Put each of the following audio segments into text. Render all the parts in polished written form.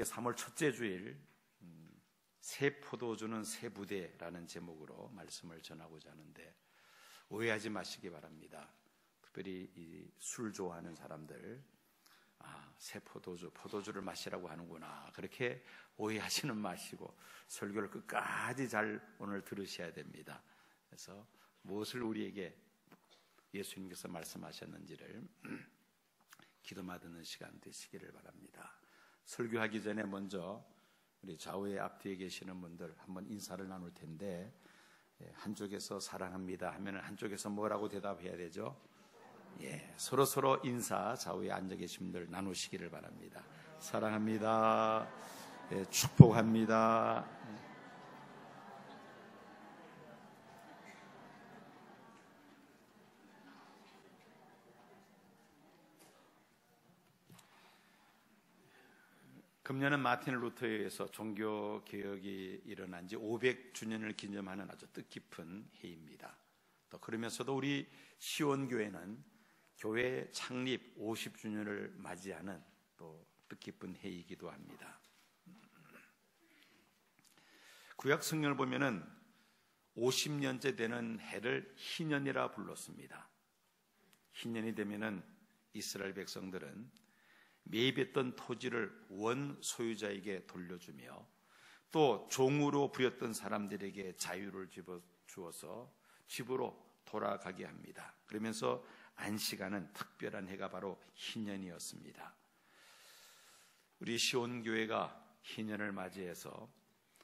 이렇게 3월 첫째 주일 새 포도주는 새 부대라는 제목으로 말씀을 전하고자 하는데 오해하지 마시기 바랍니다. 특별히 이 술 좋아하는 사람들, 새 포도주를 마시라고 하는구나, 그렇게 오해하시는 마시고 설교를 끝까지 잘 오늘 들으셔야 됩니다. 그래서 무엇을 우리에게 예수님께서 말씀하셨는지를 기도마 듣는 시간 되시기를 바랍니다. 설교하기 전에 먼저 우리 좌우에 앞뒤에 계시는 분들 한번 인사를 나눌 텐데, 한쪽에서 사랑합니다 하면 한쪽에서 뭐라고 대답해야 되죠? 서로 인사, 좌우에 앉아 계신 분들 나누시기를 바랍니다. 사랑합니다. 축복합니다. 금년은 마틴 루터에 의해서 종교개혁이 일어난 지 500주년을 기념하는 아주 뜻깊은 해입니다. 또 그러면서도 우리 시온교회는 교회 창립 50주년을 맞이하는 또 뜻깊은 해이기도 합니다. 구약 성경을 보면은 50년째 되는 해를 희년이라 불렀습니다. 희년이 되면은 이스라엘 백성들은 매입했던 토지를 원 소유자에게 돌려주며 또 종으로 부렸던 사람들에게 자유를 주어서 집으로 돌아가게 합니다. 그러면서 안식하는 특별한 해가 바로 희년이었습니다. 우리 시온교회가 희년을 맞이해서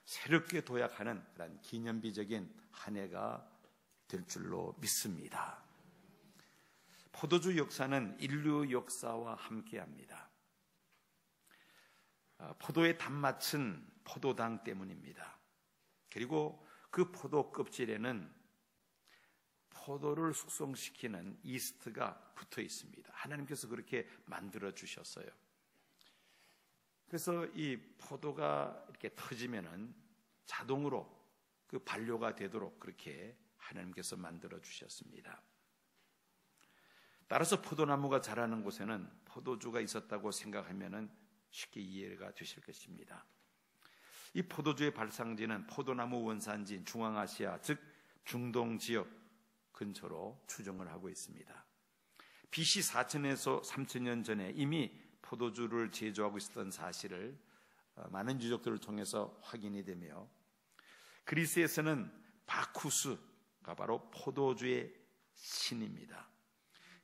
새롭게 도약하는 그런 기념비적인 한 해가 될 줄로 믿습니다. 포도주 역사는 인류 역사와 함께합니다. 포도의 단맛은 포도당 때문입니다. 그리고 그 포도 껍질에는 포도를 숙성시키는 이스트가 붙어 있습니다. 하나님께서 그렇게 만들어 주셨어요. 그래서 이 포도가 이렇게 터지면은 자동으로 그 발효가 되도록 그렇게 하나님께서 만들어 주셨습니다. 따라서 포도나무가 자라는 곳에는 포도주가 있었다고 생각하면은 쉽게 이해가 되실 것입니다. 이 포도주의 발상지는 포도나무 원산지인 중앙아시아, 즉 중동 지역 근처로 추정을 하고 있습니다. BC 4000에서 3000년 전에 이미 포도주를 제조하고 있었던 사실을 많은 유적들을 통해서 확인이 되며, 그리스에서는 바쿠스가 바로 포도주의 신입니다.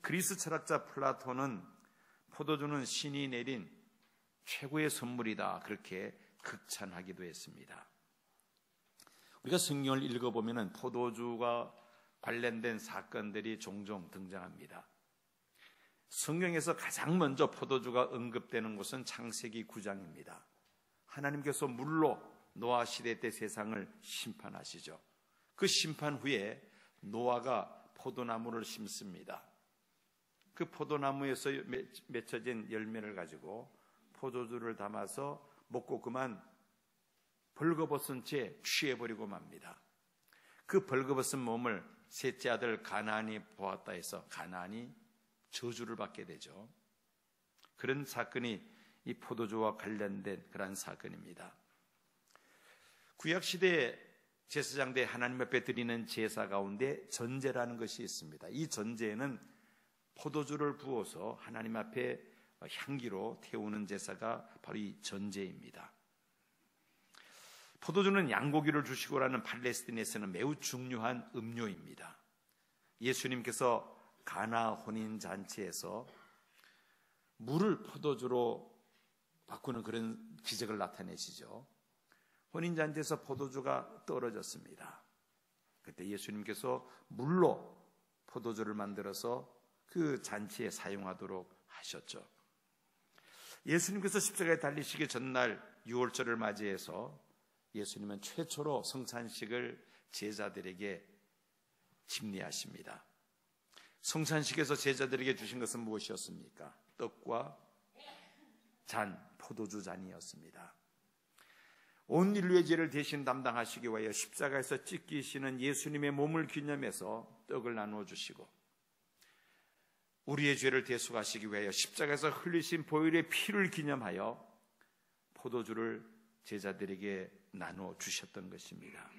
그리스 철학자 플라톤은 포도주는 신이 내린 최고의 선물이다, 그렇게 극찬하기도 했습니다. 우리가 성경을 읽어보면 포도주가 관련된 사건들이 종종 등장합니다. 성경에서 가장 먼저 포도주가 언급되는 곳은 창세기 9장입니다. 하나님께서 물로 노아 시대 때 세상을 심판하시죠. 그 심판 후에 노아가 포도나무를 심습니다. 그 포도나무에서 맺혀진 열매를 가지고 포도주를 담아서 먹고 그만 벌거벗은 채 취해버리고 맙니다. 그 벌거벗은 몸을 셋째 아들 가나안이 보았다 해서 가나안이 저주를 받게 되죠. 그런 사건이 이 포도주와 관련된 그런 사건입니다. 구약시대 제사장대 하나님 앞에 드리는 제사 가운데 전제라는 것이 있습니다. 이 전제에는 포도주를 부어서 하나님 앞에 향기로 태우는 제사가 바로 이 전제입니다. 포도주는 양고기를 주시고라는 팔레스틴에서는 매우 중요한 음료입니다. 예수님께서 가나 혼인잔치에서 물을 포도주로 바꾸는 그런 기적을 나타내시죠. 혼인잔치에서 포도주가 떨어졌습니다. 그때 예수님께서 물로 포도주를 만들어서 그 잔치에 사용하도록 하셨죠. 예수님께서 십자가에 달리시기 전날 유월절을 맞이해서 예수님은 최초로 성찬식을 제자들에게 집례하십니다. 성찬식에서 제자들에게 주신 것은 무엇이었습니까? 떡과 잔, 포도주 잔이었습니다. 온 인류의 죄를 대신 담당하시기 위하여 십자가에서 찢기시는 예수님의 몸을 기념해서 떡을 나누어 주시고, 우리의 죄를 대속하시기 위하여 십자가에서 흘리신 보혈의 피를 기념하여 포도주를 제자들에게 나눠 주셨던 것입니다.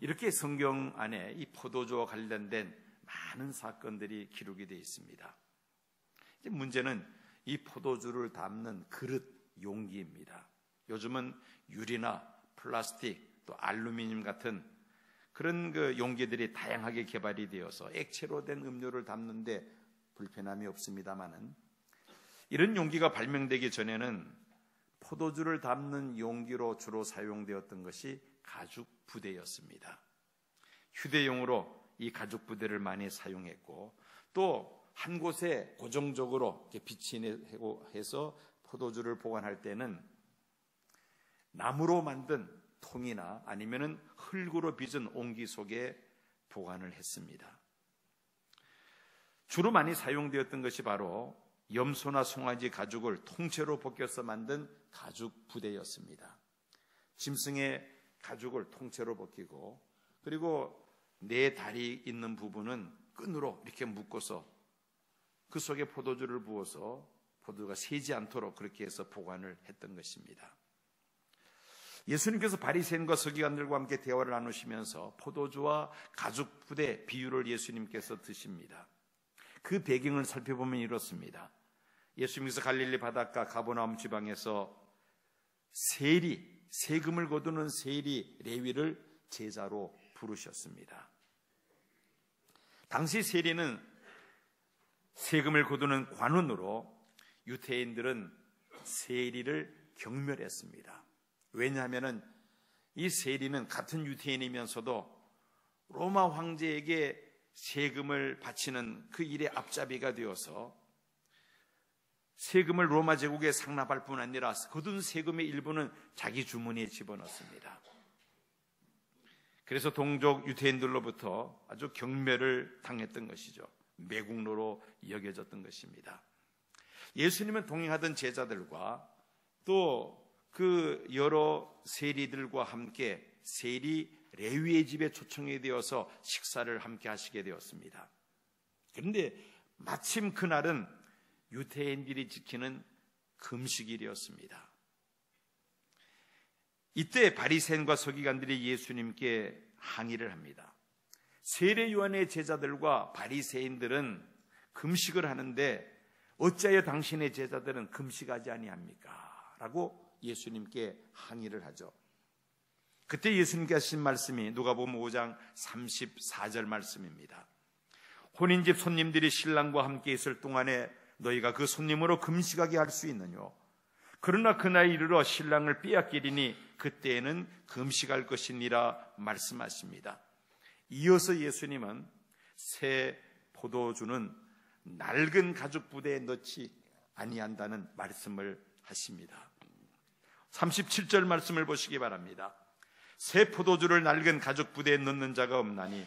이렇게 성경 안에 이 포도주와 관련된 많은 사건들이 기록이 되어 있습니다. 이제 문제는 이 포도주를 담는 그릇, 용기입니다. 요즘은 유리나 플라스틱, 또 알루미늄 같은 그런 그 용기들이 다양하게 개발이 되어서 액체로 된 음료를 담는데 불편함이 없습니다만은, 이런 용기가 발명되기 전에는 포도주를 담는 용기로 주로 사용되었던 것이 가죽 부대였습니다. 휴대용으로 이 가죽 부대를 많이 사용했고, 또 한 곳에 고정적으로 비치내고 해서 포도주를 보관할 때는 나무로 만든 통이나 아니면은 흙으로 빚은 옹기 속에 보관을 했습니다. 주로 많이 사용되었던 것이 바로 염소나 송아지 가죽을 통째로 벗겨서 만든 가죽 부대였습니다. 짐승의 가죽을 통째로 벗기고, 그리고 네 다리 있는 부분은 끈으로 이렇게 묶어서 그 속에 포도주를 부어서 포도주가 새지 않도록 그렇게 해서 보관을 했던 것입니다. 예수님께서 바리새인과 서기관들과 함께 대화를 나누시면서 포도주와 가죽 부대 비유를 예수님께서 드십니다. 그 배경을 살펴보면 이렇습니다. 예수님께서 갈릴리 바닷가 가버나움 지방에서 세금을 거두는 세리 레위를 제자로 부르셨습니다. 당시 세리는 세금을 거두는 관원으로 유대인들은 세리를 경멸했습니다. 왜냐하면 이 세리는 같은 유대인이면서도 로마 황제에게 세금을 바치는 그 일의 앞잡이가 되어서 세금을 로마 제국에 상납할 뿐 아니라 거둔 세금의 일부는 자기 주머니에 집어넣습니다. 그래서 동족 유대인들로부터 아주 경멸을 당했던 것이죠. 매국노로 여겨졌던 것입니다. 예수님은 동행하던 제자들과 또 그 여러 세리들과 함께 세리 레위의 집에 초청이 되어서 식사를 함께 하시게 되었습니다. 그런데 마침 그날은 유대인들이 지키는 금식일이었습니다. 이때 바리새인과 서기관들이 예수님께 항의를 합니다. 세례 요한의 제자들과 바리새인들은 금식을 하는데 어찌하여 당신의 제자들은 금식하지 아니합니까? 라고 예수님께 항의를 하죠. 그때 예수님께 하신 말씀이 누가복음 5장 34절 말씀입니다. 혼인집 손님들이 신랑과 함께 있을 동안에 너희가 그 손님으로 금식하게 할 수 있느뇨? 그러나 그날이 이르러 신랑을 빼앗기리니 그때에는 금식할 것이니라 말씀하십니다. 이어서 예수님은 새 포도주는 낡은 가죽 부대에 넣지 아니한다는 말씀을 하십니다. 37절 말씀을 보시기 바랍니다. 새 포도주를 낡은 가죽 부대에 넣는 자가 없나니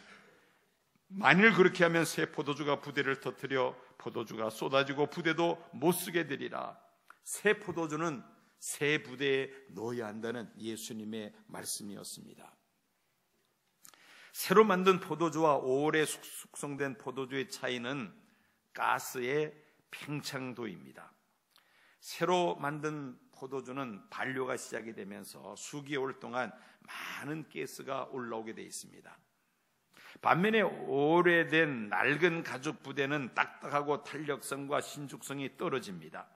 만일 그렇게 하면 새 포도주가 부대를 터뜨려 포도주가 쏟아지고 부대도 못 쓰게 되리라. 새 포도주는 새 부대에 넣어야 한다는 예수님의 말씀이었습니다. 새로 만든 포도주와 오래 숙성된 포도주의 차이는 가스의 팽창도입니다. 새로 만든 포도주는 반류가 시작이 되면서 수개월 동안 많은 가스가 올라오게 되어 있습니다. 반면에 오래된 낡은 가죽 부대는 딱딱하고 탄력성과 신축성이 떨어집니다.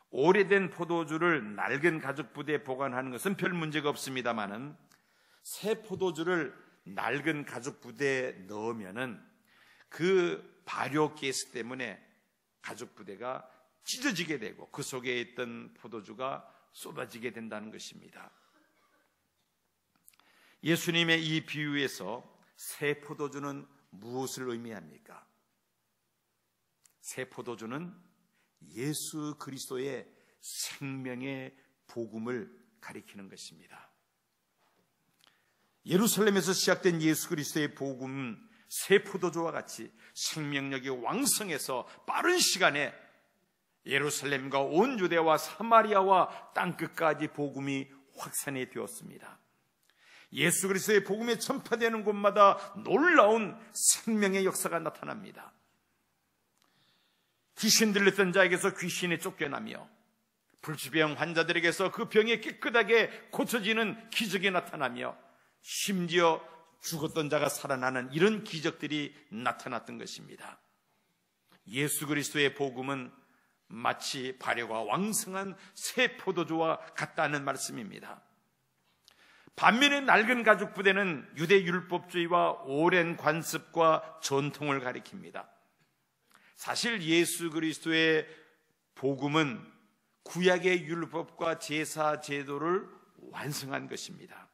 오래된 포도주를 낡은 가죽 부대에 보관하는 것은 별 문제가 없습니다만은 새 포도주를 낡은 가죽 부대에 넣으면은 그 발효 가스 때문에 가죽 부대가 찢어지게 되고 그 속에 있던 포도주가 쏟아지게 된다는 것입니다. 예수님의 이 비유에서 새 포도주는 무엇을 의미합니까? 새 포도주는 예수 그리스도의 생명의 복음을 가리키는 것입니다. 예루살렘에서 시작된 예수 그리스도의 복음은 새 포도주와 같이 생명력이 왕성해서 빠른 시간에 예루살렘과 온 유대와 사마리아와 땅끝까지 복음이 확산이 되었습니다. 예수 그리스도의 복음이 전파되는 곳마다 놀라운 생명의 역사가 나타납니다. 귀신 들렸던 자에게서 귀신이 쫓겨나며 불치병 환자들에게서 그 병이 깨끗하게 고쳐지는 기적이 나타나며 심지어 죽었던 자가 살아나는 이런 기적들이 나타났던 것입니다. 예수 그리스도의 복음은 마치 발효가 왕성한 새 포도주와 같다는 말씀입니다. 반면에 낡은 가죽 부대는 유대 율법주의와 오랜 관습과 전통을 가리킵니다. 사실 예수 그리스도의 복음은 구약의 율법과 제사 제도를 완성한 것입니다.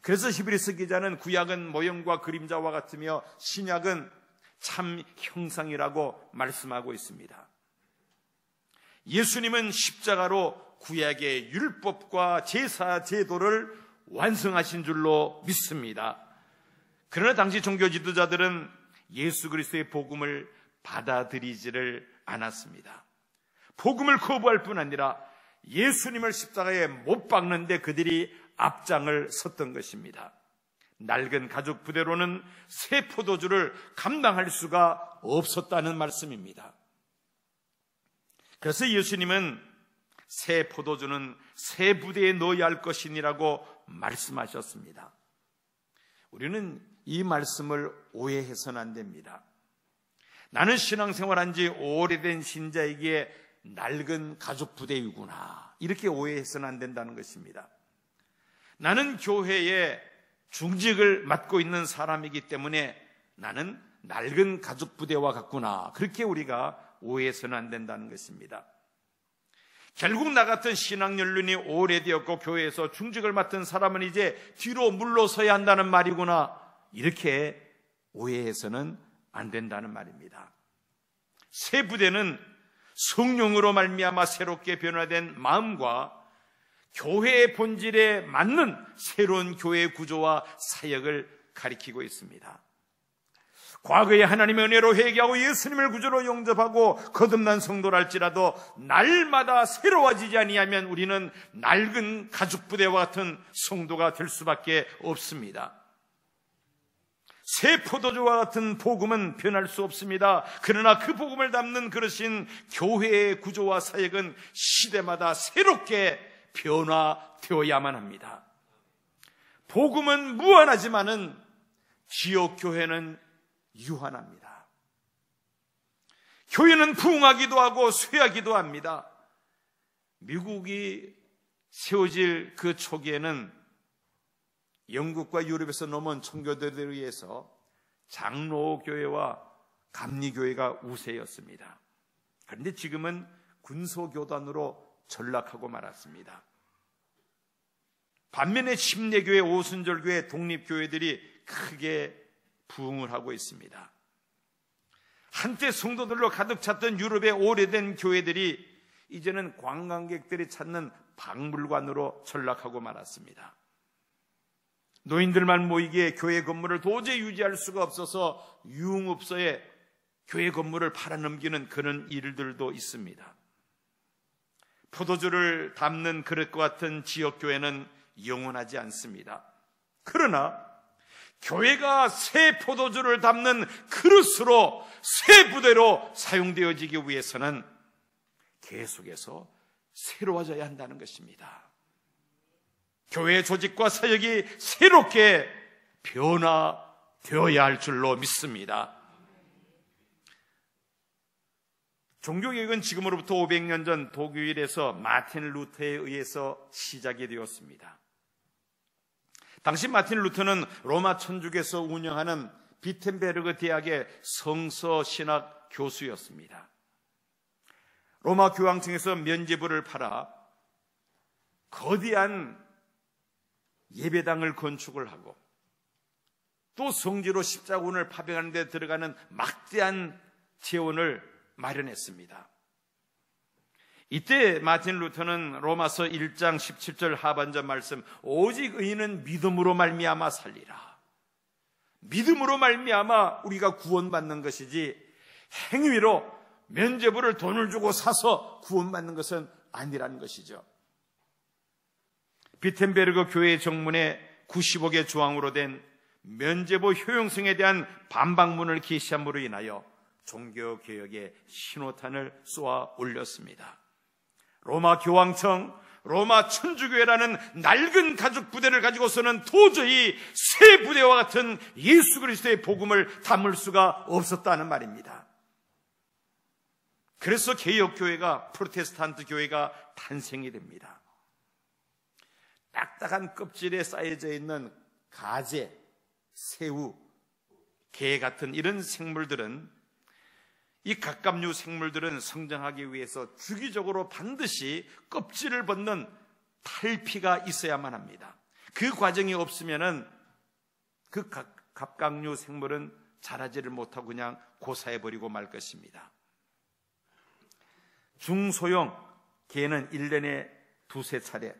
그래서 히브리서 기자는 구약은 모형과 그림자와 같으며 신약은 참 형상이라고 말씀하고 있습니다. 예수님은 십자가로 구약의 율법과 제사 제도를 완성하신 줄로 믿습니다. 그러나 당시 종교 지도자들은 예수 그리스도의 복음을 받아들이지를 않았습니다. 복음을 거부할 뿐 아니라 예수님을 십자가에 못 박는데 그들이 앞장을 섰던 것입니다. 낡은 가죽 부대로는 새 포도주를 감당할 수가 없었다는 말씀입니다. 그래서 예수님은 새 포도주는 새 부대에 넣어야 할 것이니라고 말씀하셨습니다. 우리는 이 말씀을 오해해서는 안 됩니다. 나는 신앙생활한 지 오래된 신자에게 낡은 가죽 부대이구나, 이렇게 오해해서는 안 된다는 것입니다. 나는 교회에 중직을 맡고 있는 사람이기 때문에 나는 낡은 가죽 부대와 같구나, 그렇게 우리가 오해해서는 안 된다는 것입니다. 결국 나 같은 신앙 연륜이 오래되었고 교회에서 중직을 맡은 사람은 이제 뒤로 물러서야 한다는 말이구나, 이렇게 오해해서는 안 된다는 말입니다. 새 부대는 성령으로 말미암아 새롭게 변화된 마음과 교회의 본질에 맞는 새로운 교회 구조와 사역을 가리키고 있습니다. 과거에 하나님의 은혜로 회개하고 예수님을 구주로 영접하고 거듭난 성도랄지라도 날마다 새로워지지 아니하면 우리는 낡은 가죽 부대와 같은 성도가 될 수밖에 없습니다. 새 포도주와 같은 복음은 변할 수 없습니다. 그러나 그 복음을 담는 그러신 교회의 구조와 사역은 시대마다 새롭게 변화되어야만 합니다. 복음은 무한하지만은 지역교회는 유한합니다. 교회는 부흥하기도 하고 쇠하기도 합니다. 미국이 세워질 그 초기에는 영국과 유럽에서 넘어온 청교도들에 의해서 장로교회와 감리교회가 우세였습니다. 그런데 지금은 군소교단으로 전락하고 말았습니다. 반면에 침례교회, 오순절교회, 독립교회들이 크게 부흥을 하고 있습니다. 한때 성도들로 가득 찼던 유럽의 오래된 교회들이 이제는 관광객들이 찾는 박물관으로 전락하고 말았습니다. 노인들만 모이기에 교회 건물을 도저히 유지할 수가 없어서 유흥업소에 교회 건물을 팔아넘기는 그런 일들도 있습니다. 포도주를 담는 그릇과 같은 지역교회는 영원하지 않습니다. 그러나 교회가 새 포도주를 담는 그릇으로 새 부대로 사용되어지기 위해서는 계속해서 새로워져야 한다는 것입니다. 교회 조직과 사역이 새롭게 변화되어야 할 줄로 믿습니다. 종교개혁은 지금으로부터 500년 전 독일에서 마틴 루터에 의해서 시작이 되었습니다. 당시 마틴 루터는 로마 천주교에서 운영하는 비텐베르그 대학의 성서신학 교수였습니다. 로마 교황청에서 면죄부를 팔아 거대한 예배당을 건축을 하고 또 성지로 십자군을 파병하는 데 들어가는 막대한 재원을 마련했습니다. 이때 마틴 루터는 로마서 1장 17절 하반절 말씀, 오직 의인은 믿음으로 말미암아 살리라. 믿음으로 말미암아 우리가 구원받는 것이지 행위로 면죄부를 돈을 주고 사서 구원받는 것은 아니라는 것이죠. 비텐베르그 교회 정문에 95개 조항으로 된 면죄부 효용성에 대한 반박문을 게시함으로 인하여 종교개혁의 신호탄을 쏘아 올렸습니다. 로마 교황청, 로마 천주교회라는 낡은 가죽 부대를 가지고서는 도저히 새 부대와 같은 예수 그리스도의 복음을 담을 수가 없었다는 말입니다. 그래서 개혁교회가, 프로테스탄트 교회가 탄생이 됩니다. 딱딱한 껍질에 쌓여져 있는 가재, 새우, 게 같은 이런 생물들은, 이 갑각류 생물들은 성장하기 위해서 주기적으로 반드시 껍질을 벗는 탈피가 있어야만 합니다. 그 과정이 없으면은 그 갑각류 생물은 자라지를 못하고 그냥 고사해버리고 말 것입니다. 중소형 개는 1년에 두세 차례,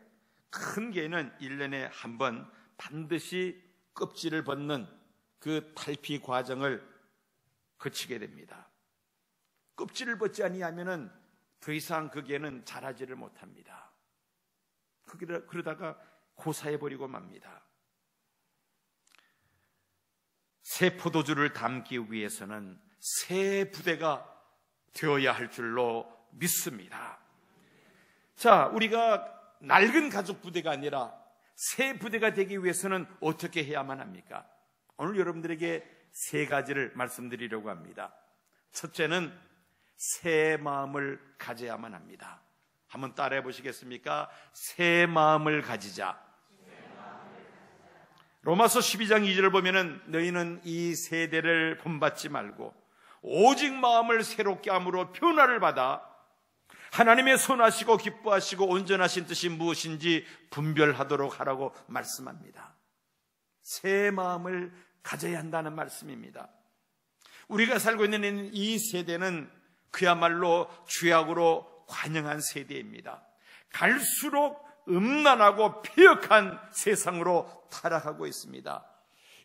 큰 개는 1년에 한 번 반드시 껍질을 벗는 그 탈피 과정을 거치게 됩니다. 껍질을 벗지 아니하면은 더 이상 그 개는 자라지를 못합니다. 그러다가 고사해버리고 맙니다. 새 포도주를 담기 위해서는 새 부대가 되어야 할 줄로 믿습니다. 자, 우리가 낡은 가죽 부대가 아니라 새 부대가 되기 위해서는 어떻게 해야만 합니까? 오늘 여러분들에게 세 가지를 말씀드리려고 합니다. 첫째는 새 마음을 가져야만 합니다. 한번 따라해 보시겠습니까? 새 마음을 가지자. 로마서 12장 2절을 보면은 너희는 이 세대를 본받지 말고 오직 마음을 새롭게 함으로 변화를 받아 하나님의 선하시고 기뻐하시고 온전하신 뜻이 무엇인지 분별하도록 하라고 말씀합니다. 새 마음을 가져야 한다는 말씀입니다. 우리가 살고 있는 이 세대는 그야말로 죄악으로 관영한 세대입니다. 갈수록 음란하고 폐역한 세상으로 타락하고 있습니다.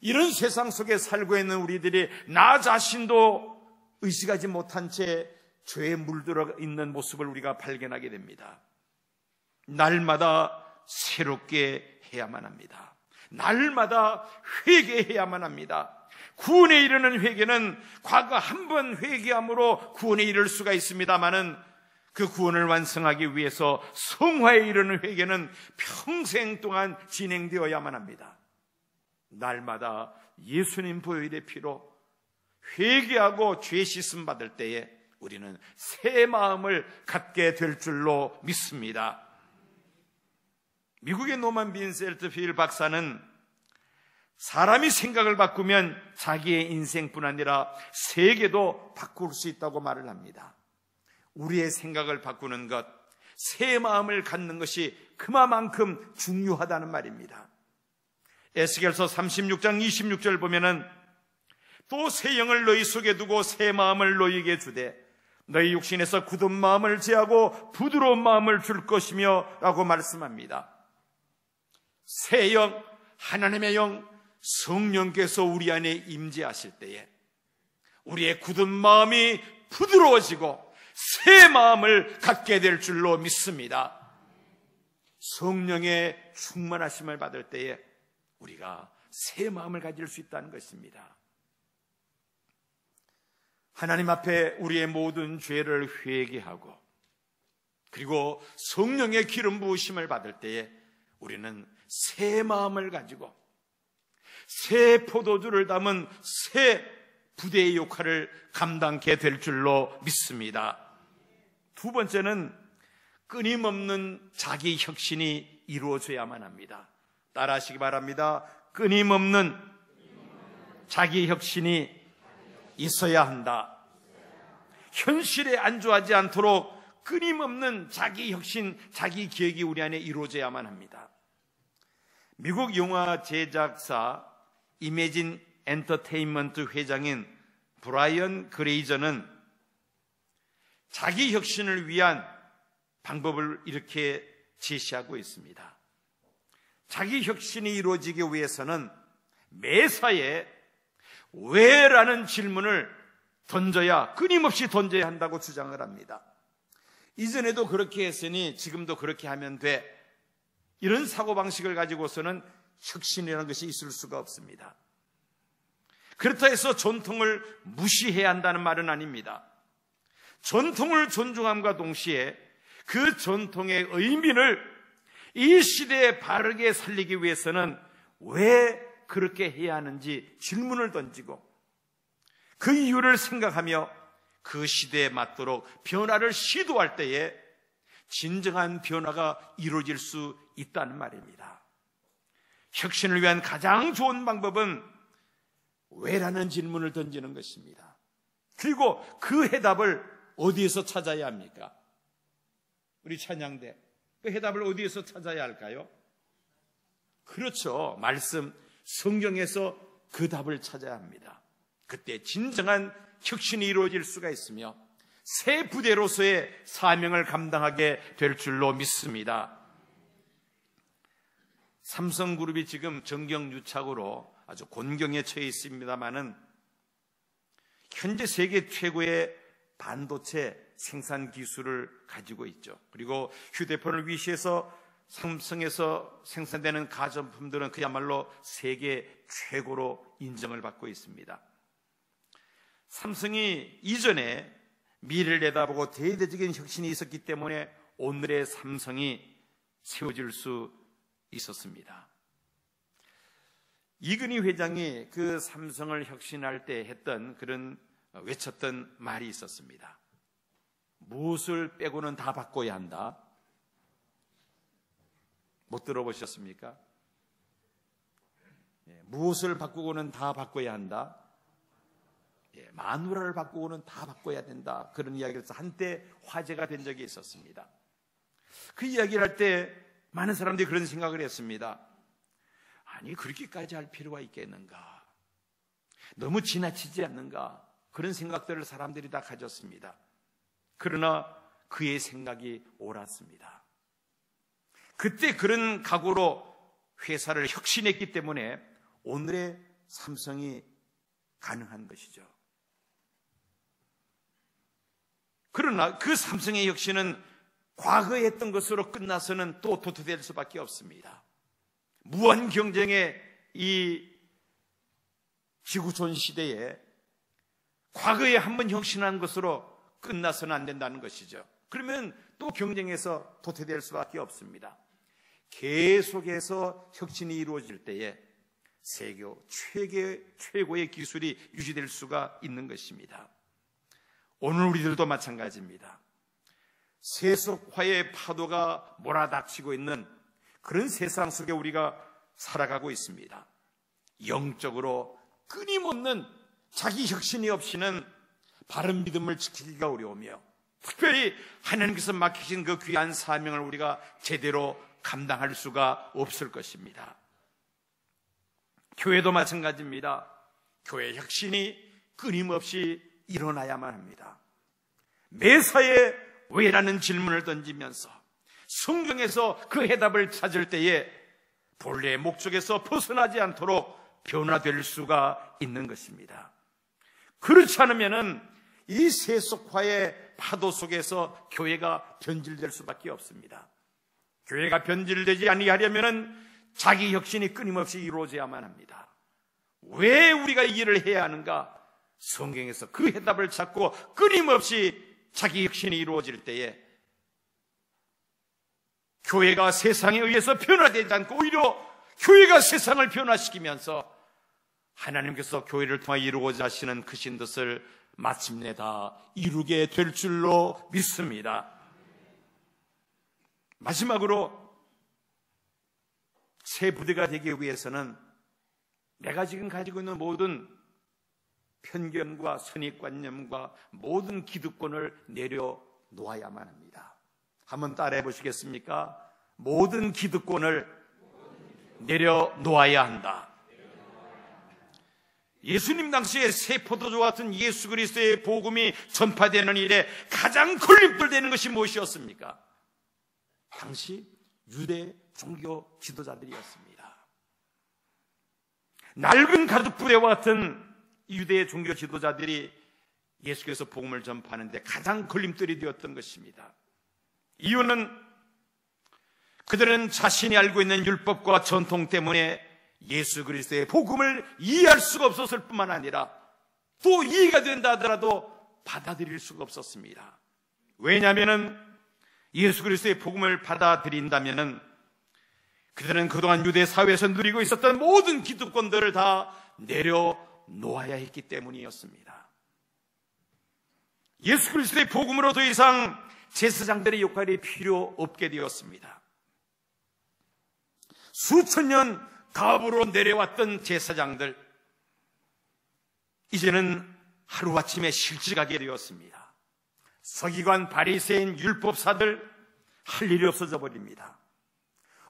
이런 세상 속에 살고 있는 우리들이 나 자신도 의식하지 못한 채 죄에 물들어 있는 모습을 우리가 발견하게 됩니다. 날마다 새롭게 해야만 합니다. 날마다 회개해야만 합니다. 구원에 이르는 회개는 과거 한 번 회개함으로 구원에 이를 수가 있습니다마는 그 구원을 완성하기 위해서 성화에 이르는 회개는 평생 동안 진행되어야만 합니다. 날마다 예수님 보혈의 피로 회개하고 죄 씻음 받을 때에 우리는 새 마음을 갖게 될 줄로 믿습니다. 미국의 노만 빈셀트필 박사는 사람이 생각을 바꾸면 자기의 인생뿐 아니라 세계도 바꿀 수 있다고 말을 합니다. 우리의 생각을 바꾸는 것, 새 마음을 갖는 것이 그만큼 중요하다는 말입니다. 에스겔서 36장 26절 보면은 또 새 영을 너희 속에 두고 새 마음을 너희에게 주되 너희 육신에서 굳은 마음을 제하고 부드러운 마음을 줄 것이며 라고 말씀합니다. 새 영, 하나님의 영, 성령께서 우리 안에 임재하실 때에 우리의 굳은 마음이 부드러워지고 새 마음을 갖게 될 줄로 믿습니다. 성령의 충만하심을 받을 때에 우리가 새 마음을 가질 수 있다는 것입니다. 하나님 앞에 우리의 모든 죄를 회개하고 그리고 성령의 기름 부으심을 받을 때에 우리는 새 마음을 가지고 새 포도주를 담은 새 부대의 역할을 감당하게 될 줄로 믿습니다. 두 번째는 끊임없는 자기 혁신이 이루어져야만 합니다. 따라하시기 바랍니다. 끊임없는 자기 혁신이 있어야 한다. 현실에 안주하지 않도록 끊임없는 자기 혁신, 자기 기획이 우리 안에 이루어져야만 합니다. 미국 영화 제작사 이매진 엔터테인먼트 회장인 브라이언 그레이저는 자기 혁신을 위한 방법을 이렇게 제시하고 있습니다. 자기 혁신이 이루어지기 위해서는 매사에 왜라는 질문을 끊임없이 던져야 한다고 주장을 합니다. 이전에도 그렇게 했으니 지금도 그렇게 하면 돼. 이런 사고방식을 가지고서는 혁신이라는 것이 있을 수가 없습니다. 그렇다 해서 전통을 무시해야 한다는 말은 아닙니다. 전통을 존중함과 동시에 그 전통의 의미를 이 시대에 바르게 살리기 위해서는 왜 그렇게 해야 하는지 질문을 던지고 그 이유를 생각하며 그 시대에 맞도록 변화를 시도할 때에 진정한 변화가 이루어질 수 있다는 말입니다. 혁신을 위한 가장 좋은 방법은 왜라는 질문을 던지는 것입니다. 그리고 그 해답을 어디에서 찾아야 합니까? 우리 찬양대, 그 해답을 어디에서 찾아야 할까요? 그렇죠. 말씀, 성경에서 그 답을 찾아야 합니다. 그때 진정한 혁신이 이루어질 수가 있으며 새 부대로서의 사명을 감당하게 될 줄로 믿습니다. 삼성그룹이 지금 정경유착으로 아주 곤경에 처해 있습니다마는 현재 세계 최고의 반도체 생산 기술을 가지고 있죠. 그리고 휴대폰을 위시해서 삼성에서 생산되는 가전품들은 그야말로 세계 최고로 인정을 받고 있습니다. 삼성이 이전에 미래를 내다보고 대대적인 혁신이 있었기 때문에 오늘의 삼성이 세워질 수 있었습니다. 이근희 회장이 그 삼성을 혁신할 때 했던 그런 외쳤던 말이 있었습니다. 무엇을 빼고는 다 바꿔야 한다. 못 들어보셨습니까? 무엇을 바꾸고는 다 바꿔야 한다. 마누라를 바꾸고는 다 바꿔야 된다. 그런 이야기를 해서 한때 화제가 된 적이 있었습니다. 그 이야기를 할 때 많은 사람들이 그런 생각을 했습니다. 아니, 그렇게까지 할 필요가 있겠는가? 너무 지나치지 않는가? 그런 생각들을 사람들이 다 가졌습니다. 그러나 그의 생각이 옳았습니다. 그때 그런 각오로 회사를 혁신했기 때문에 오늘의 삼성이 가능한 것이죠. 그러나 그 삼성의 혁신은 과거에 했던 것으로 끝나서는 또 도태될 수밖에 없습니다. 무한 경쟁의 이 지구촌 시대에 과거에 한번 혁신한 것으로 끝나서는 안 된다는 것이죠. 그러면 또 경쟁에서 도태될 수밖에 없습니다. 계속해서 혁신이 이루어질 때에 세계 최고의 기술이 유지될 수가 있는 것입니다. 오늘 우리들도 마찬가지입니다. 세속화의 파도가 몰아닥치고 있는 그런 세상 속에 우리가 살아가고 있습니다. 영적으로 끊임없는 자기 혁신이 없이는 바른 믿음을 지키기가 어려우며 특별히 하나님께서 맡기신 그 귀한 사명을 우리가 제대로 감당할 수가 없을 것입니다. 교회도 마찬가지입니다. 교회 혁신이 끊임없이 일어나야만 합니다. 매사에 왜라는 질문을 던지면서 성경에서 그 해답을 찾을 때에 본래의 목적에서 벗어나지 않도록 변화될 수가 있는 것입니다. 그렇지 않으면은 이 세속화의 파도 속에서 교회가 변질될 수밖에 없습니다. 교회가 변질되지 아니하려면은 자기 혁신이 끊임없이 이루어져야만 합니다. 왜 우리가 이 일을 해야 하는가? 성경에서 그 해답을 찾고 끊임없이 자기 혁신이 이루어질 때에 교회가 세상에 의해서 변화되지 않고 오히려 교회가 세상을 변화시키면서 하나님께서 교회를 통해 이루고자 하시는 크신 뜻을 마침내 다 이루게 될 줄로 믿습니다. 마지막으로 새 부대가 되기 위해서는 내가 지금 가지고 있는 모든 편견과 선입관념과 모든 기득권을 내려놓아야만 합니다. 한번 따라해 보시겠습니까? 모든 기득권을 내려놓아야 한다. 예수님 당시에 새 포도주와 같은 예수 그리스도의 복음이 전파되는 일에 가장 걸림돌되는 것이 무엇이었습니까? 당시 유대 종교 지도자들이었습니다. 낡은 가죽부대와 같은 유대 종교 지도자들이 예수께서 복음을 전파하는데 가장 걸림돌이 되었던 것입니다. 이유는 그들은 자신이 알고 있는 율법과 전통 때문에 예수 그리스도의 복음을 이해할 수가 없었을 뿐만 아니라 또 이해가 된다 하더라도 받아들일 수가 없었습니다. 왜냐하면 예수 그리스도의 복음을 받아들인다면은 그들은 그동안 유대 사회에서 누리고 있었던 모든 기득권들을 다 내려놓아야 했기 때문이었습니다. 예수 그리스도의 복음으로 더 이상 제사장들의 역할이 필요 없게 되었습니다. 수천 년 가업으로 내려왔던 제사장들, 이제는 하루아침에 실직하게 되었습니다. 서기관, 바리새인, 율법사들 할 일이 없어져 버립니다.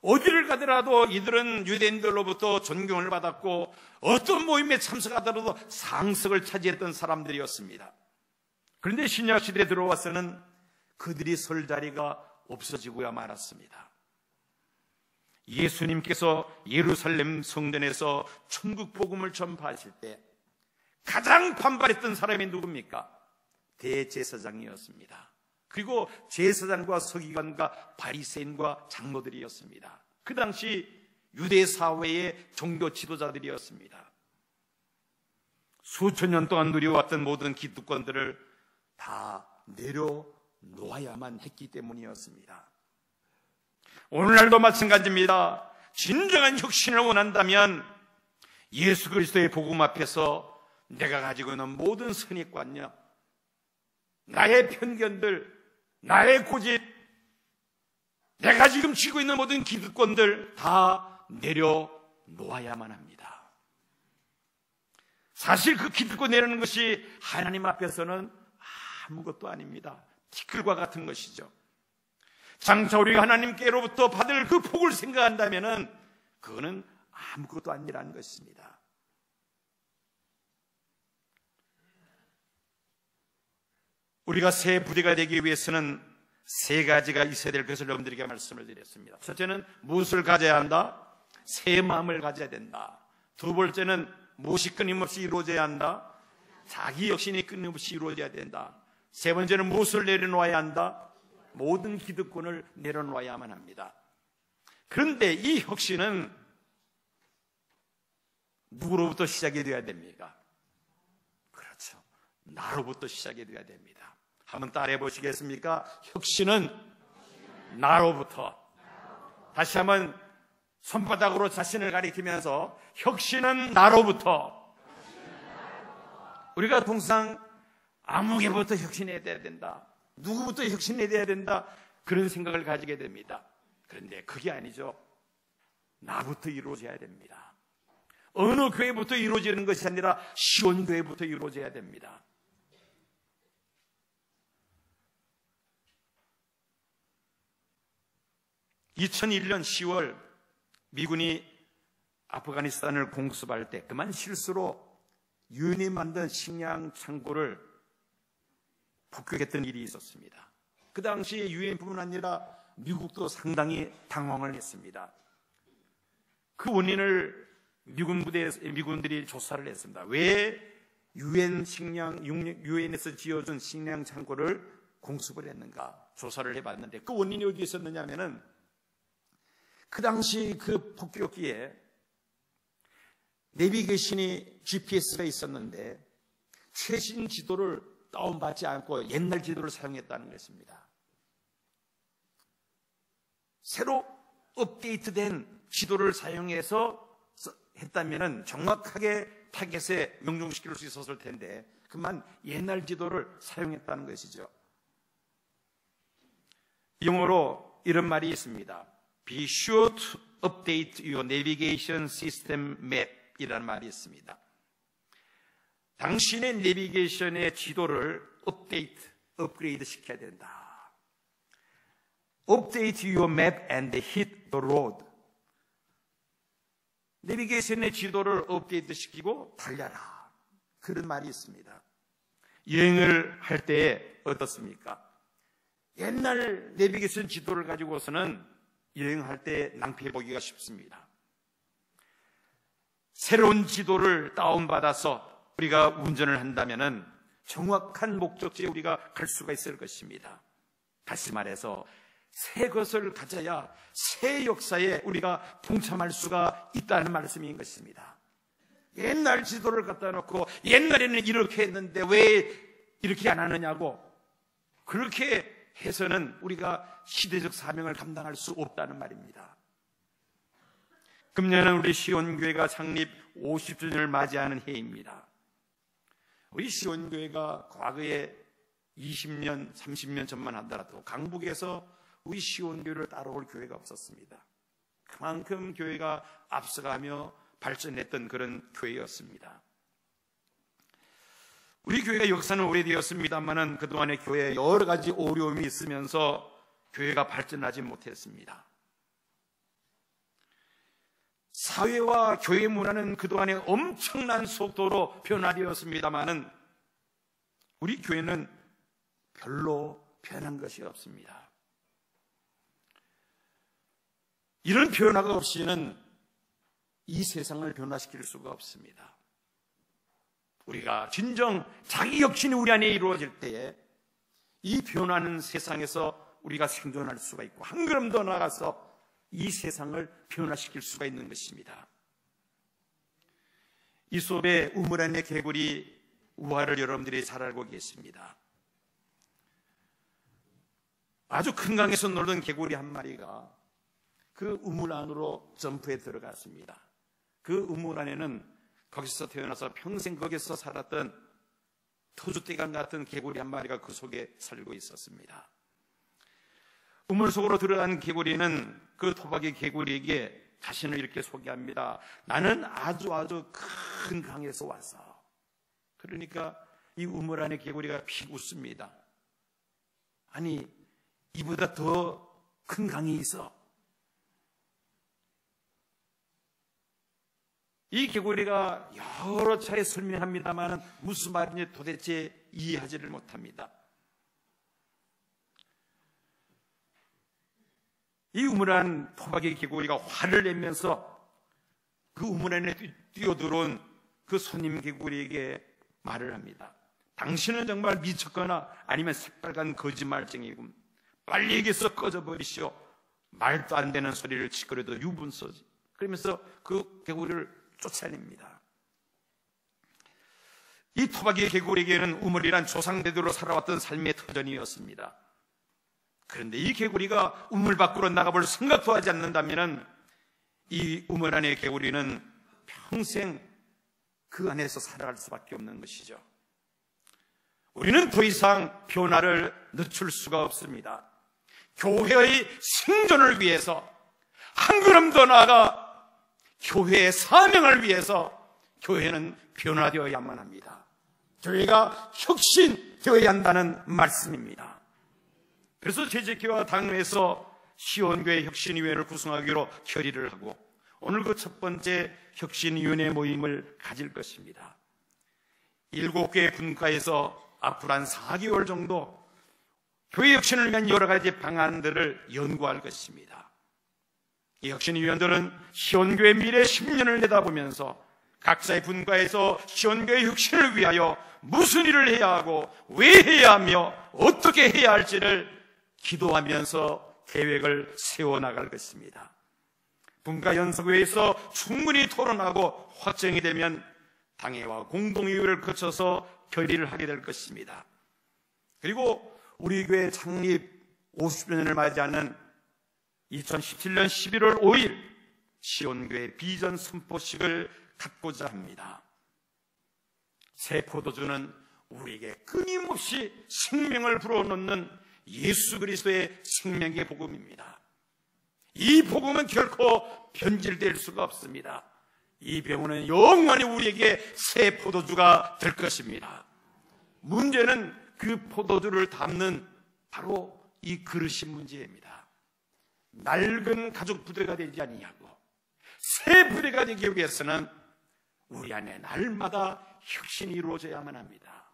어디를 가더라도 이들은 유대인들로부터 존경을 받았고 어떤 모임에 참석하더라도 상석을 차지했던 사람들이었습니다. 그런데 신약시대에 들어와서는 그들이 설 자리가 없어지고야 말았습니다. 예수님께서 예루살렘 성전에서 천국 복음을 전파하실 때 가장 반발했던 사람이 누굽니까? 대제사장이었습니다. 그리고 제사장과 서기관과 바리새인과 장로들이었습니다. 그 당시 유대 사회의 종교 지도자들이었습니다. 수천 년 동안 누려왔던 모든 기득권들을 다 내려놓아야만 했기 때문이었습니다. 오늘날도 마찬가지입니다. 진정한 혁신을 원한다면 예수 그리스도의 복음 앞에서 내가 가지고 있는 모든 선입관념, 나의 편견들, 나의 고집, 내가 지금 쥐고 있는 모든 기득권들 다 내려놓아야만 합니다. 사실 그 기득권 내려놓는 것이 하나님 앞에서는 아무것도 아닙니다. 티끌과 같은 것이죠. 장차 우리가 하나님께로부터 받을 그 복을 생각한다면 그거는 아무것도 아니라는 것입니다. 우리가 새 부대가 되기 위해서는 세 가지가 있어야 될 것을 여러분들에게 말씀을 드렸습니다. 첫째는 무엇을 가져야 한다? 새 마음을 가져야 된다. 두 번째는 무엇이 끊임없이 이루어져야 한다? 자기 혁신이 끊임없이 이루어져야 된다. 세 번째는 무엇을 내려놓아야 한다? 모든 기득권을 내려놓아야만 합니다. 그런데 이 혁신은 누구로부터 시작이 되어야 됩니까? 그렇죠. 나로부터 시작이 되어야 됩니다. 한번 따라해 보시겠습니까? 혁신은 나로부터. 다시 한번 손바닥으로 자신을 가리키면서 혁신은 나로부터. 우리가 통상 아무개부터 혁신해야 된다, 누구부터 혁신해야 된다, 그런 생각을 가지게 됩니다. 그런데 그게 아니죠. 나부터 이루어져야 됩니다. 어느 교회부터 이루어지는 것이 아니라 시온교회부터 이루어져야 됩니다. (2001년 10월) 미군이 아프가니스탄을 공습할 때 그만 실수로 유엔이 만든 식량 창고를 폭격했던 일이 있었습니다. 그 당시에 유엔뿐만 아니라 미국도 상당히 당황을 했습니다. 그 원인을 미군들이 조사를 했습니다. 왜 유엔에서 지어준 식량 창고를 공습을 했는가 조사를 해봤는데, 그 원인이 어디 있었느냐 하면은 그 당시 그 폭격기에 내비게이션이 GPS가 있었는데 최신 지도를 다운받지 않고 옛날 지도를 사용했다는 것입니다. 새로 업데이트된 지도를 사용해서 했다면 정확하게 타겟에 명중시킬 수 있었을 텐데 그만 옛날 지도를 사용했다는 것이죠. 영어로 이런 말이 있습니다. Be sure to update your navigation system map 이라는 말이 있습니다. 당신의 내비게이션의 지도를 업그레이드 시켜야 된다. Update your map and hit the road. 내비게이션의 지도를 업데이트 시키고 달려라, 그런 말이 있습니다. 여행을 할 때 어떻습니까? 옛날 내비게이션 지도를 가지고서는 여행할 때 낭패보기가 쉽습니다. 새로운 지도를 다운받아서 우리가 운전을 한다면 정확한 목적지에 우리가 갈 수가 있을 것입니다. 다시 말해서 새 것을 가져야 새 역사에 우리가 동참할 수가 있다는 말씀인 것입니다. 옛날 지도를 갖다 놓고 옛날에는 이렇게 했는데 왜 이렇게 안 하느냐고 그렇게 해서는 우리가 시대적 사명을 감당할 수 없다는 말입니다. 금년은 우리 시온교회가 창립 50주년을 맞이하는 해입니다. 우리 시온교회가 과거에 20년, 30년 전만 하더라도 강북에서 우리 시온교회를 따라올 교회가 없었습니다. 그만큼 교회가 앞서가며 발전했던 그런 교회였습니다. 우리 교회가 역사는 오래되었습니다만은 그동안의 교회에 여러 가지 어려움이 있으면서 교회가 발전하지 못했습니다. 사회와 교회 문화는 그동안에 엄청난 속도로 변화되었습니다만은 우리 교회는 별로 변한 것이 없습니다. 이런 변화가 없이는 이 세상을 변화시킬 수가 없습니다. 우리가 진정 자기 혁신이 우리 안에 이루어질 때에 이 변하는 세상에서 우리가 생존할 수가 있고 한 걸음 더 나아가서 이 세상을 변화시킬 수가 있는 것입니다. 이솝의 우물 안의 개구리 우화를 여러분들이 잘 알고 계십니다. 아주 큰 강에서 놀던 개구리 한 마리가 그 우물 안으로 점프해 들어갔습니다. 그 우물 안에는 거기서 태어나서 평생 거기서 살았던 터줏대감 같은 개구리 한 마리가 그 속에 살고 있었습니다. 우물 속으로 들어간 개구리는 그 토박이 개구리에게 자신을 이렇게 소개합니다. 나는 아주 큰 강에서 와서. 그러니까 이 우물 안에 개구리가 픽 웃습니다. 아니, 이보다 더 큰 강이 있어. 이 개구리가 여러 차례 설명합니다만 무슨 말인지 도대체 이해하지를 못합니다. 이 우물안 토박이 개구리가 화를 내면서 그 우물 안에 뛰어들어온 그 손님 개구리에게 말을 합니다. 당신은 정말 미쳤거나 아니면 새빨간 거짓말쟁이고 빨리 여기서 꺼져버리시오. 말도 안 되는 소리를 치거려도 유분서지. 그러면서 그 개구리를 쫓아냅니다. 이 토박이 개구리에게는 우물이란 조상대대로 살아왔던 삶의 터전이었습니다. 그런데 이 개구리가 우물 밖으로 나가볼 생각도 하지 않는다면 이 우물 안의 개구리는 평생 그 안에서 살아갈 수밖에 없는 것이죠. 우리는 더 이상 변화를 늦출 수가 없습니다. 교회의 생존을 위해서 한 걸음 더 나아가 교회의 사명을 위해서 교회는 변화되어야만 합니다. 교회가 혁신되어야 한다는 말씀입니다. 그래서 제재교와 당회에서 시온교회 혁신위원회를 구성하기로 결의를 하고 오늘 그 첫 번째 혁신위원회 모임을 가질 것입니다. 7개 분과에서 앞으로 한 4개월 정도 교회 혁신을 위한 여러 가지 방안들을 연구할 것입니다. 이 혁신위원들은 시온교회 미래 10년을 내다보면서 각자의 분과에서 시온교회 혁신을 위하여 무슨 일을 해야 하고 왜 해야 하며 어떻게 해야 할지를 기도하면서 계획을 세워나갈 것입니다. 분과연석회에서 충분히 토론하고 확정이 되면 당회와 공동의회를 거쳐서 결의를 하게 될 것입니다. 그리고 우리 교회 창립 50주년을 맞이하는 2017년 11월 5일 시온교회 비전 선포식을 갖고자 합니다. 새 포도주는 우리에게 끊임없이 생명을 불어넣는 예수 그리스도의 생명의 복음입니다. 이 복음은 결코 변질될 수가 없습니다. 이 병원은 영원히 우리에게 새 포도주가 될 것입니다. 문제는 그 포도주를 담는 바로 이 그릇이 문제입니다. 낡은 가죽 부대가 되지 아니하고 새 부대가 되기 위해서는 우리 안에 날마다 혁신이 이루어져야만 합니다.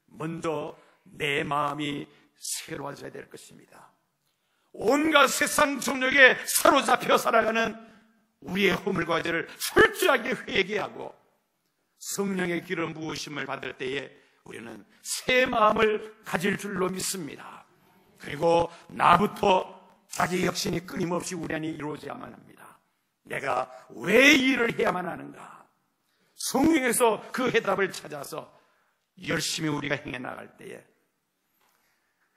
먼저 내 마음이 새로워져야 될 것입니다. 온갖 세상 정욕에 사로잡혀 살아가는 우리의 허물과 죄를 철저하게 회개하고 성령의 기름 부으심을 받을 때에 우리는 새 마음을 가질 줄로 믿습니다. 그리고 나부터 자기 혁신이 끊임없이 우리 안에 이루어져야만 합니다. 내가 왜 일을 해야만 하는가? 성령에서 그 해답을 찾아서 열심히 우리가 행해 나갈 때에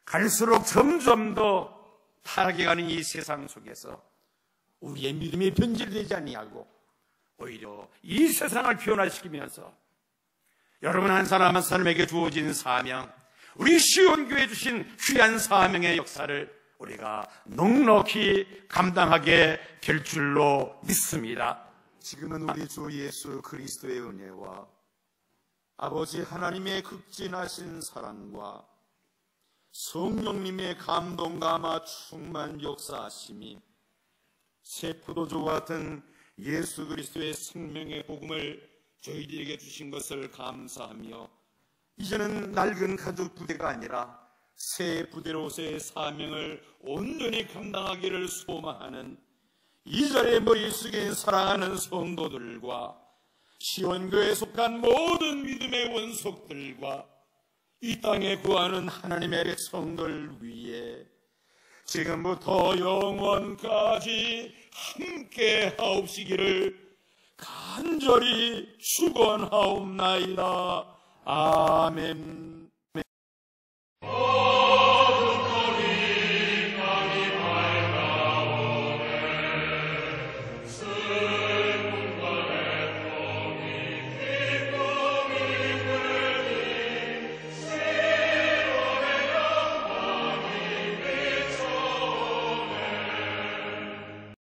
갈수록 점점 더 타락해가는 이 세상 속에서 우리의 믿음이 변질되지 아니하고 오히려 이 세상을 변화시키면서 여러분 한 사람 한 사람에게 주어진 사명, 우리 시온교회 주신 귀한 사명의 역사를 우리가 넉넉히 감당하게 될 줄로 믿습니다. 지금은 우리 주 예수 그리스도의 은혜와 아버지 하나님의 극진하신 사랑과 성령님의 감동감화 충만 역사하심이 새 포도주와 같은 예수 그리스도의 생명의 복음을 저희들에게 주신 것을 감사하며 이제는 낡은 가죽 부대가 아니라 새 부대로서의 사명을 온전히 감당하기를 소망하는 이 자리에 머리 숙인 사랑하는 성도들과 시온교회에 속한 모든 믿음의 원속들과 이 땅에 구하는 하나님의 백성들 위해 지금부터 영원까지 함께 하옵시기를 간절히 축원하옵나이다. 아멘.